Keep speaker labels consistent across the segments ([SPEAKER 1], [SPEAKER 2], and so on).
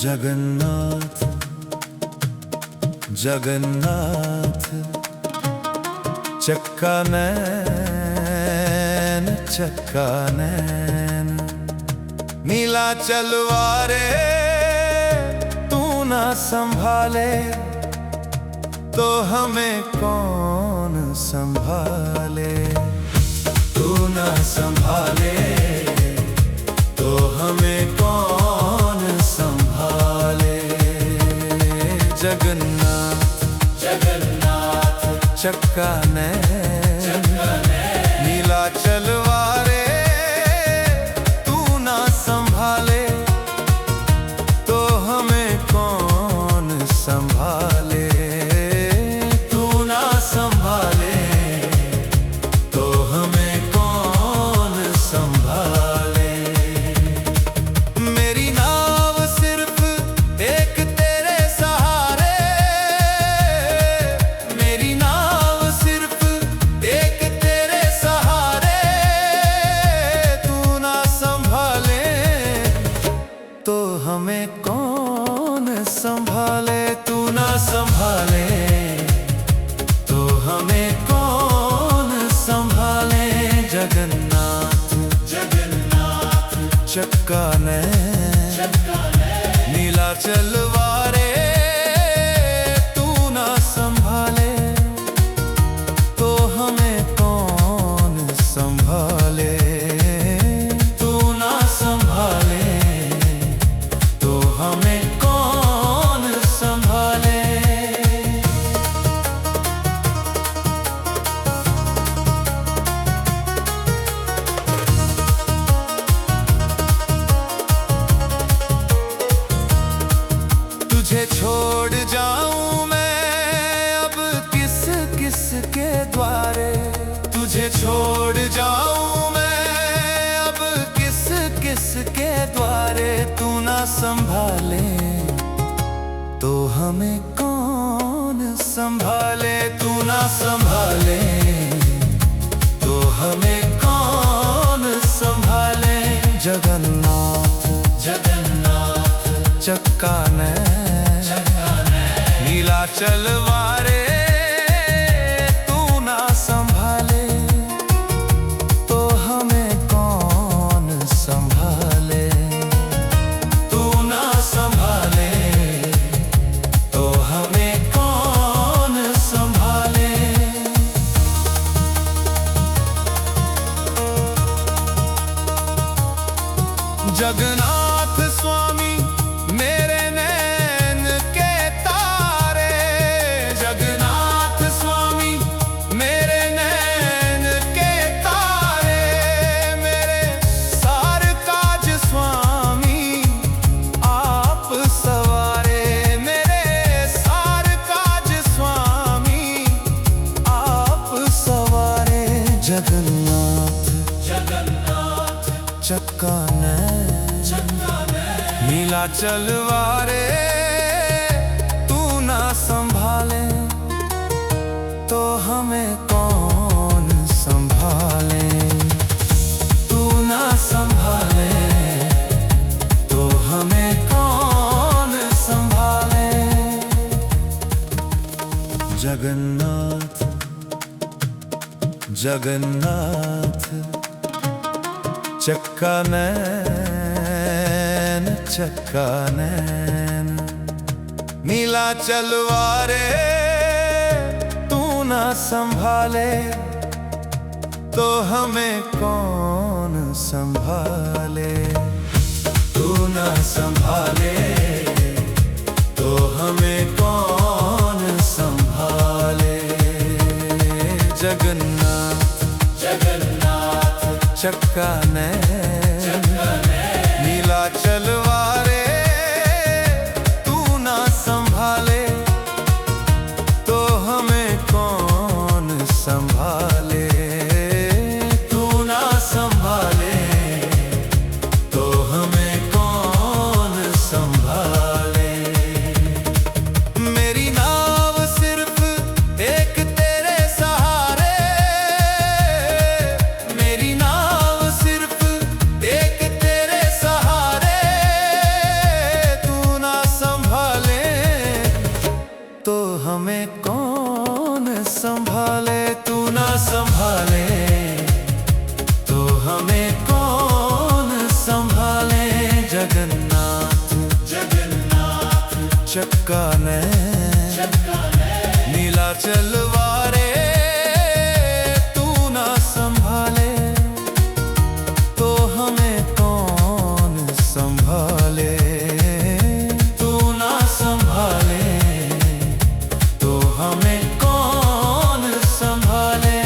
[SPEAKER 1] जगन्नाथ जगन्नाथ चक्का नैन चक्का नैन नीला चलवारे तू ना संभाले तो हमें कौन संभाले। तू ना संभाले तो हमें कौन संभाले। जगन्नाथ
[SPEAKER 2] जगन्नाथ
[SPEAKER 1] चक्का नैन नीला चलवारे तू ना संभाले तो हमें कौन संभाले। तू ना संभाले तो हमें कौन संभाले। मेरी नाव सिर्फ एक तेरे सहारे, मेरी नाव सिर्फ एक तेरे सहारे। तू ना संभाले तो हमें कौन संभाले। तू ना संभाले तो हमें कौन संभाले। जगन्नाथ
[SPEAKER 2] जगन्नाथ
[SPEAKER 1] चक्का नैन नीला चलवारे तू ना संभाले तो हमें कौन संभाले। तू ना संभाले तो हमें कौन संभाले। तुझे छोड़ जाऊं मैं अब किस किस के द्वारे। तुझे छोड़ जाऊं मैं अब किस किस के द्वारे। तू ना संभाले तो हमें कौन संभाले। तू ना संभाले तो हमें कौन संभाले। जगन्नाथ
[SPEAKER 2] जगन्नाथ
[SPEAKER 1] चक्का नैन नीला चलवारे तू ना संभाले तो हमें कौन संभाले। तू ना संभाले तो हमें कौन संभाले। जगन्नाथ स्वामी मेरे नैन के तारे। जगन्नाथ स्वामी मेरे नैन के तारे। मेरे सार काज स्वामी आप सवारे। मेरे सार काज स्वामी आप सवारे। जगन्नाथ
[SPEAKER 2] जगन्नाथ
[SPEAKER 1] चक्का नैन नीला चलवारे तू ना संभाले तो हमें कौन संभाले। तू ना संभाले तो हमें कौन संभाले। जगन्नाथ जगन्नाथ चक्का नैन चक्का नैन नीला चलवारे तू ना संभाले तो हमें कौन संभाले। तू ना संभाले तो हमें कौन संभाले। जगन्नाथ
[SPEAKER 2] जगन्नाथ
[SPEAKER 1] चक्का नैन नीला चलवारे तू ना संभाले तो हमें कौन संभाले। तू ना संभाले तो हमें कौन संभाले। मेरी नाव सिर्फ एक तेरे सहारे, मेरी नाव सिर्फ चक्का नैन नीलाचल वारे तू ना संभाले तो हमें कौन संभाले। तू ना संभाले तो हमें कौन संभाले।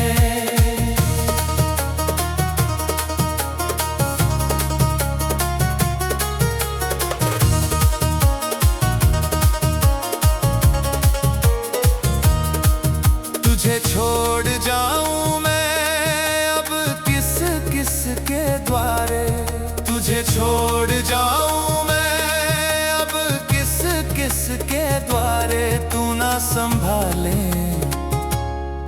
[SPEAKER 1] तुझे छोड़ जाऊं मैं अब किस किस के द्वारे। तुझे छोड़ जाऊं मैं अब किस किस के द्वारे। तू ना संभाले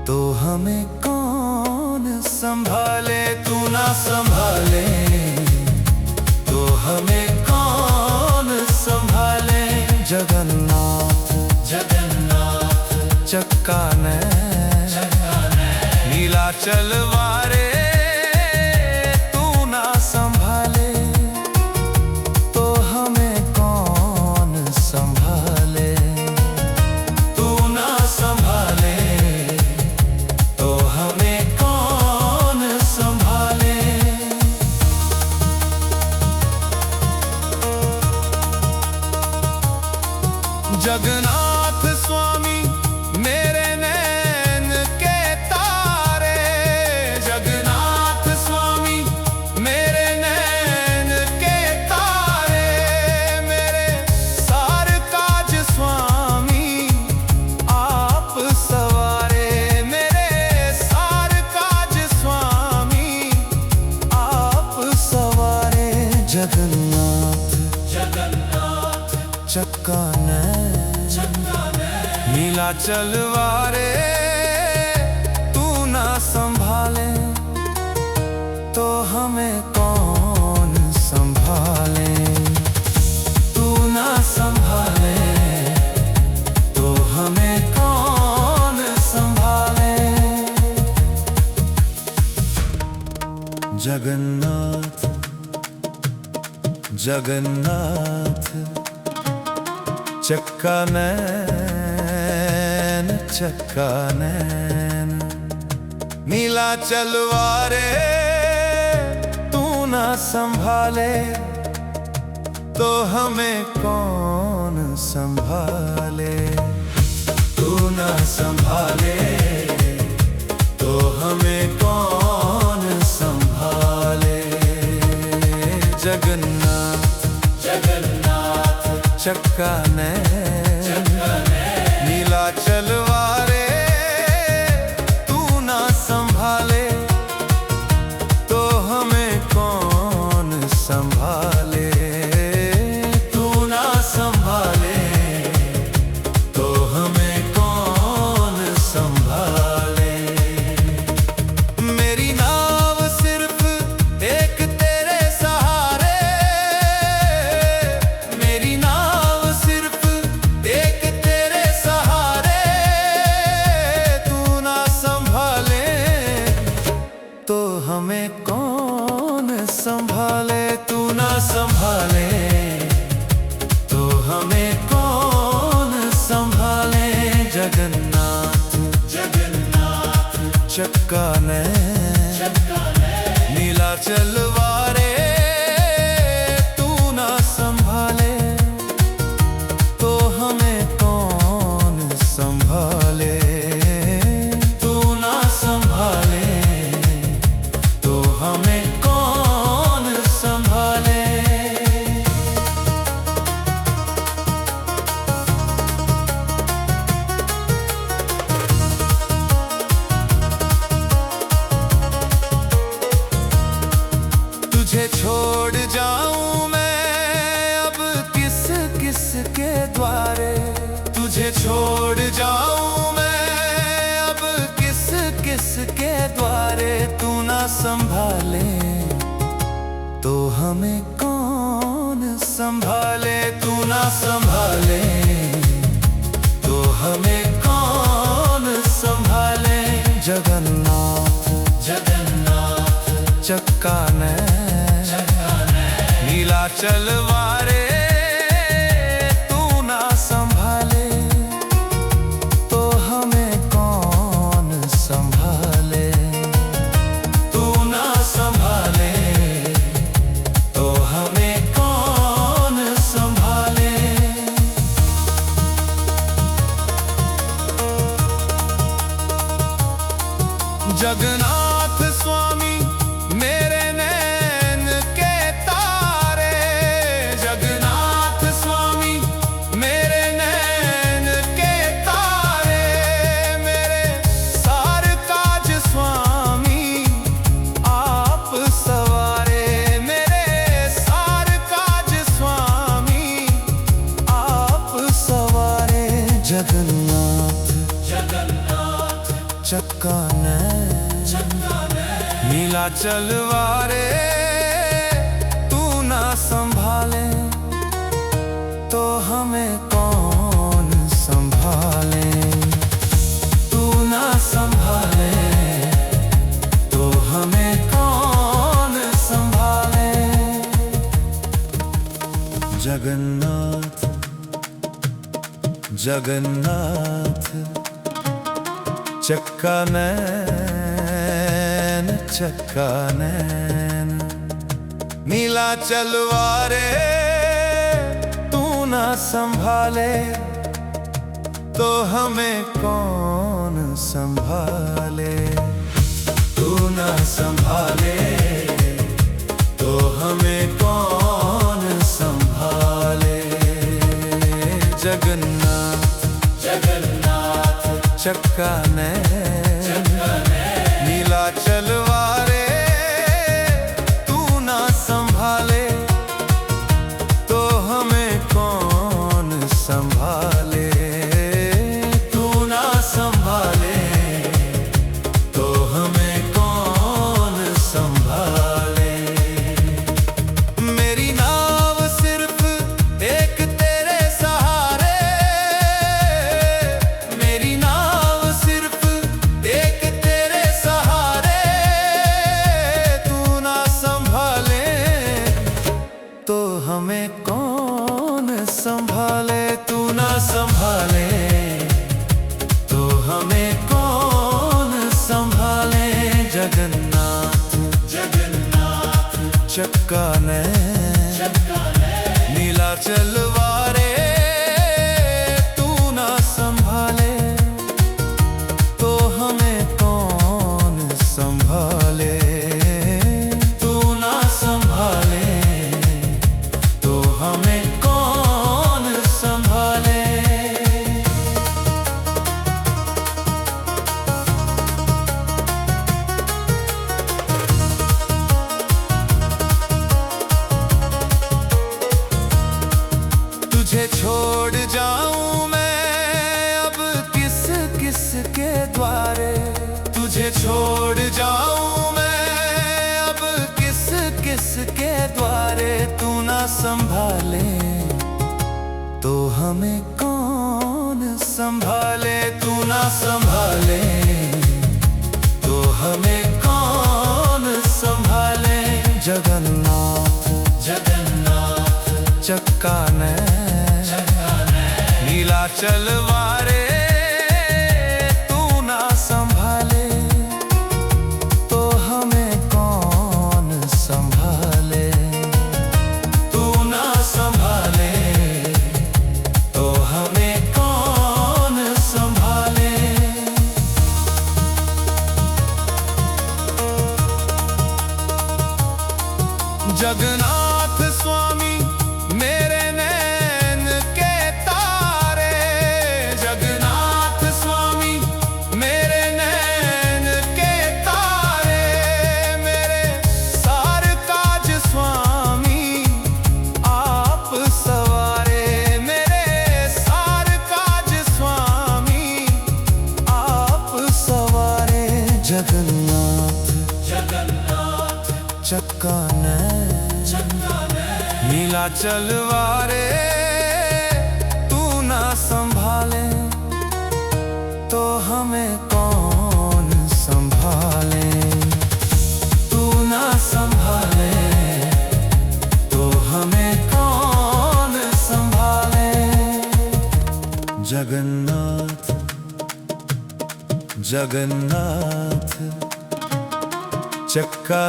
[SPEAKER 1] तो हमें कौन संभाले। तू ना संभाले तो हमें कौन संभाले। जगन्नाथ चक्का नैन नीलाचल वारे तू ना संभाले तो हमें कौन संभाले। तू ना संभाले तो हमें कौन संभाले। जगन्नाथ स्वामी मेरे नैन के तारे। जगन्नाथ स्वामी मेरे नैन के तारे। मेरे सार काज स्वामी आप सवारे। मेरे सार काज स्वामी आप सवारे। जगन्नाथ चक्का नैन नीलाचल वारे तू ना संभाले तो हमें कौन संभाले। तू ना संभाले तो हमें कौन संभाले। जगन्नाथ चक्का नैन नीलाचल वारे तू ना संभाले तो हमें कौन संभाले। तू ना संभाले तो हमें कौन संभाले। जगन्नाथ चक्का नैन नीलाचल वारे तू ना संभाले तो हमें कौन संभाले। तू ना संभाले तो हमें कौन संभाले। मेरी नाव सिर्फ एक तेरे सहारे। मेरी नाव सिर्फ एक तेरे सहारे। तू ना संभाले तो हमें कौन संभाले। तू ना संभाले तो हमें कौन संभाले। जगन्नाथ चक्का नैन नीलाचल वारे तू ना संभाले तो हमें कौन संभाले। तू ना संभाले तो हमें कौन संभाले। तुझे छोड़ जाऊं मैं अब किस किस के द्वारे। तुझे छोड़ जाऊं मैं अब किस किस के द्वारे। तू ना संभाले तो हमें कौन संभाले। तू ना संभाले तो हमें कौन संभाले। जगन्नाथ चक्का नैन नीलाचल वारे तू ना संभाले चक्का नीला चलवारे तू ना संभाले तो हमें कौन संभाले। तू ना संभाले तो हमें कौन संभाले। जगन्नाथ जगन्नाथ चक्का नैन नीला चलवारे तू ना संभाले तो हमें कौन संभाले। तू ना संभाले तो हमें कौन संभाले। जगन्नाथ
[SPEAKER 2] जगन्नाथ
[SPEAKER 1] चक्का नीला चलवारे तू ना संभाले तो हमें कौन संभाले। तू ना संभाले तो हमें कौन संभाले। मेरी नाव सिर्फ एक तेरे सहारे। मेरी नाव सिर्फ एक तेरे सहारे तू ना संभाले तो हमें कौन संभाले। तू ना संभाले तो हमें कौन संभाले। जगन्नाथ
[SPEAKER 2] जगन्नाथ
[SPEAKER 1] चक्का नीला चलवारे तू ना संभाले तो हमें कौन संभाले। तू ना संभाले तो हमें कौन संभाले। तुझे छोड़ जाऊं मैं अब किस किस के द्वारे। तुझे छोड़ जाऊं मैं अब किस किस के द्वारे। तू ना संभाले तो हमें कौन संभाले। तू ना संभाले तो हमें कौन संभाले। जगन्नाथ
[SPEAKER 2] जगन्नाथ
[SPEAKER 1] चक्का नीला चलवारे तू ना संभाले तो हमें कौन संभाले। तू ना संभाले तो हमें कौन संभाले। जगन्नाथ स्वामी मेरे नैन के तारे। जगन्नाथ स्वामी मेरे नैन के तारे। मेरे सार काज स्वामी आप सवारे। मेरे सार काज स्वामी आप सवारे। जगन्नाथ
[SPEAKER 2] जगन्नाथ
[SPEAKER 1] चक्का नीला चलवारे तू ना संभाले तो हमें कौन संभाले। तू ना संभाले तो हमें कौन संभाले। जगन्नाथ जगन्नाथ चक्का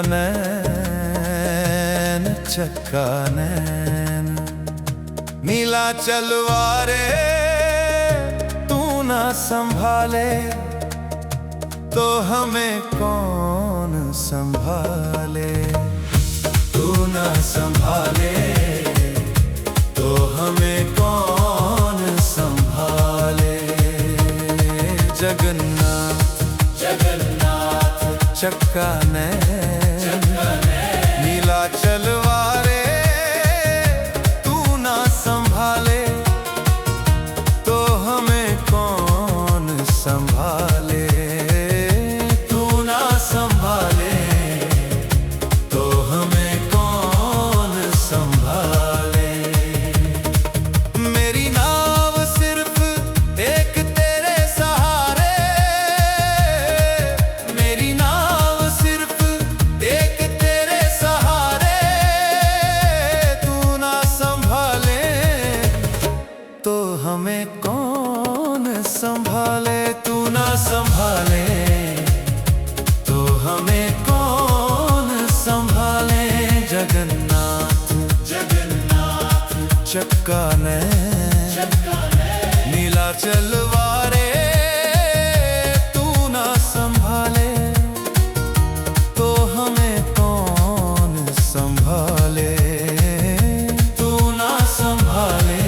[SPEAKER 1] नीला चलवारे तू ना संभाले तो हमें कौन संभाले। तू ना संभाले तो हमें कौन संभाले। जगन्नाथ
[SPEAKER 2] जगन्नाथ
[SPEAKER 1] चक्का नीला चलवारे तू ना संभाले तो हमें कौन संभाले। चक्का ने नीला चलवारे तू ना संभाले तो हमें कौन संभाले। तू ना संभाले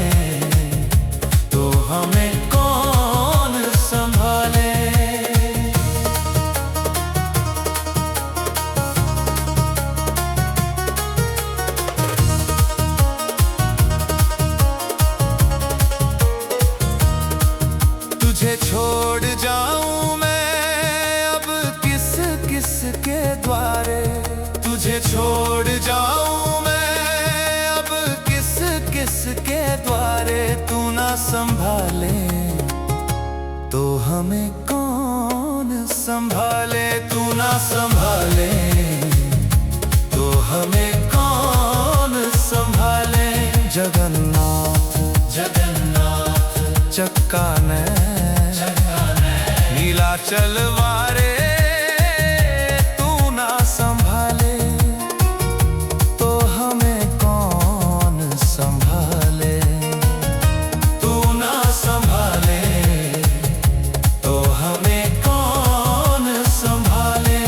[SPEAKER 1] तो हमें कौन संभाले। तुझे छोड़ जाऊं मैं अब किस किस के द्वारे। तुझे छोड़ जाऊं मैं अब किस किस के द्वारे। तू ना संभाले तो हमें कौन संभाले। तू ना संभाले तो हमें कौन संभाले। जगन्नाथ
[SPEAKER 2] जगन्नाथ
[SPEAKER 1] चक्का ने नीला चलवारे तू ना संभाले तो हमें कौन संभाले। तू ना संभाले तो हमें कौन संभाले।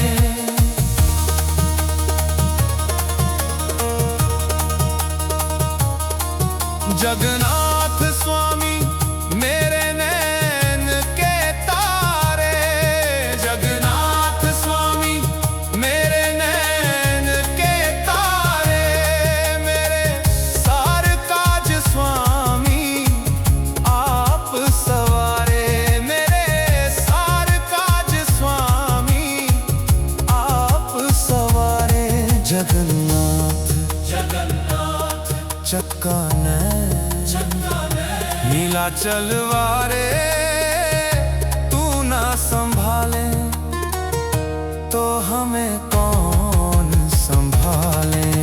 [SPEAKER 1] जगन्नाथ स्वामी मेरे नैन के तारे। जगन्नाथ स्वामी मेरे नैन के तारे। मेरे सार काज स्वामी आप सवारे। मेरे सार काज स्वामी आप सवारे। जगन्नाथ
[SPEAKER 2] जगन्नाथ
[SPEAKER 1] चक्का ने नीला चलवारे तू ना संभाले तो हमें कौन संभाले।